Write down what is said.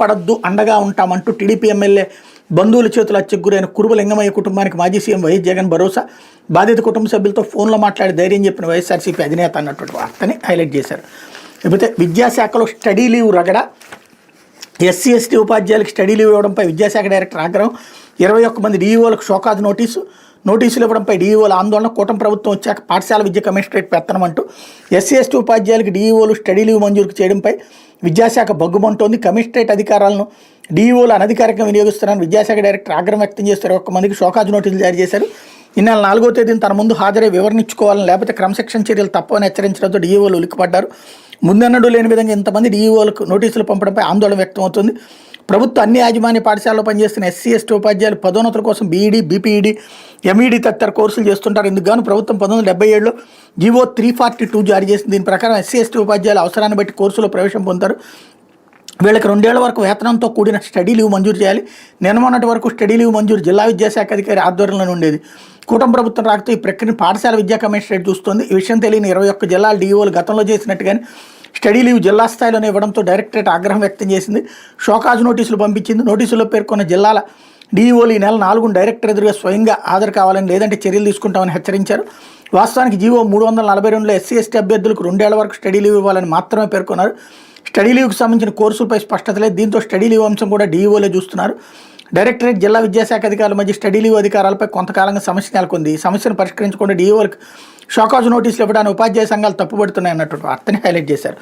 పడద్దు అండగా ఉంటామంటూ TDP MLA బంధువుల చేతుల హత్యకు కురుబ లింగమయ్య కుటుంబానికి మాజీ సీఎం వైఎస్ జగన్ భరోసా. బాధిత కుటుంబ సభ్యులతో ఫోన్లో మాట్లాడి ధైర్యం చెప్పిన వైఎస్ఆర్సీపీ అధినేత అన్నటువంటి వార్తని హైలైట్ చేశారు. లేకపోతే విద్యాశాఖలో స్టడీ లీవ్ రగడ, ఎస్సీ ఎస్టీ ఉపాధ్యాయులకు స్టడీ లీవ్ ఇవ్వడంపై విద్యాశాఖ డైరెక్టర్ ఆగ్రహం. 21 మంది డీఈఓలకు షోకాజ్ నోటీసులు ఇవ్వడంపై డీఈఓల ఆందోళన. కూటమి ప్రభుత్వం వచ్చాక పాఠశాల విద్య కమిషనరేట్ పెత్తనం అంటూ ఎస్సీ ఎస్టీ ఉపాధ్యాయులకు డీఈఓలు స్టడీ లీవ్ మంజూరు చేయడంపై విద్యాశాఖ బగ్గుమంటోంది. కమిషనరేట్ అధికారాలను డీఈఓలు అనధికారికంగా వినియోగిస్తున్నారని విద్యాశాఖ డైరెక్టర్ ఆగ్రహం వ్యక్తం చేస్తారు. 21 మందికి షోకాజ్ నోటీసులు జారీ చేశారు. ఈ నెల 4వ తేదీన తన ముందు హాజరై వివరణించుకోవాలని, లేకపోతే క్రమశిక్షణ చర్యలు తప్పవని హెచ్చరించడంతో డీఈఓలు ఉలిక్కిపడ్డారు. ముందన్నడూ లేని విధంగా ఇంతమంది డీఈఓలకు నోటీసులు పంపడంపై ఆందోళన వ్యక్తం అవుతుంది. ప్రభుత్వ అన్ని యాజమాన్య పాఠశాలలో పనిచేస్తున్న ఎస్సీ ఎస్టీ ఉపాధ్యాయులు పదోన్నతుల కోసం బీఈడీ, బీపీఈడీ, ఎంఈడీ తదితర కోర్సులు చేస్తుంటారు. ఇందుకు గాను ప్రభుత్వం 1977లో జీవో 342 జారీ చేసింది. దీని ప్రకారం ఎస్సీ ఎస్టీ ఉపాధ్యాయులు అవసరాన్ని బట్టి కోర్సులో ప్రవేశం పొందుతారు. వీళ్ళకి 2 ఏళ్ల వరకు వేతనంతో కూడిన స్టడీ లీవ్ మంజూరు చేయాలి. మొన్నటి వరకు స్టడీ లీవ్ మంజూరు జిల్లా విద్యాశాఖ అధికారి ఆధ్వర్యంలో ఉండేది. కూటమి ప్రభుత్వం రాకతో ఈ ప్రక్రియను పాఠశాల విద్యా కమిషనరేట్ చూస్తోంది. ఈ విషయం తెలియని 21 జిల్లాల డీఓలు గతంలో చేసినట్టుగానే స్టడీ లీవ్ జిల్లా స్థాయిలోనే ఇవ్వడంతో డైరెక్టరేట్ ఆగ్రహం వ్యక్తం చేసింది. షోకాజ్ నోటీసులు పంపించింది. నోటీసుల్లో పేర్కొన్న జిల్లాల డీఈఓలు ఈ నెల 4న డైరెక్టర్ ఎదురుగా స్వయంగా హాజరు కావాలని, లేదంటే చర్యలు తీసుకుంటామని హెచ్చరించారు. వాస్తవానికి జీవో 342లో ఎస్సీ ఎస్టీ అభ్యర్థులకు 2 ఏళ్ల వరకు స్టడీ లీవ్ ఇవ్వాలని మాత్రమే పేర్కొన్నారు. స్టడీ లీవ్కి సంబంధించిన కోర్సులపై స్పష్టత లేదు. దీంతో స్టడీ లీవ్ అంశం కూడా డీఈఓలే చూస్తున్నారు. డైరెక్టరేట్ జిల్లా విద్యాశాఖ అధికారుల మధ్య స్టడీ లీవ్ అధికారాలపై కొంతకాలంగా సమస్య నెలకొంది. ఈ సమస్యను పరిష్కరించకుండా డీఈఓలకు షోకాజ్ నోటీసులు ఇవ్వడానికి ఉపాధ్యాయ సంఘాలు తప్పుపడుతున్నాయి అన్నటువంటి వార్తని హైలైట్ చేశారు.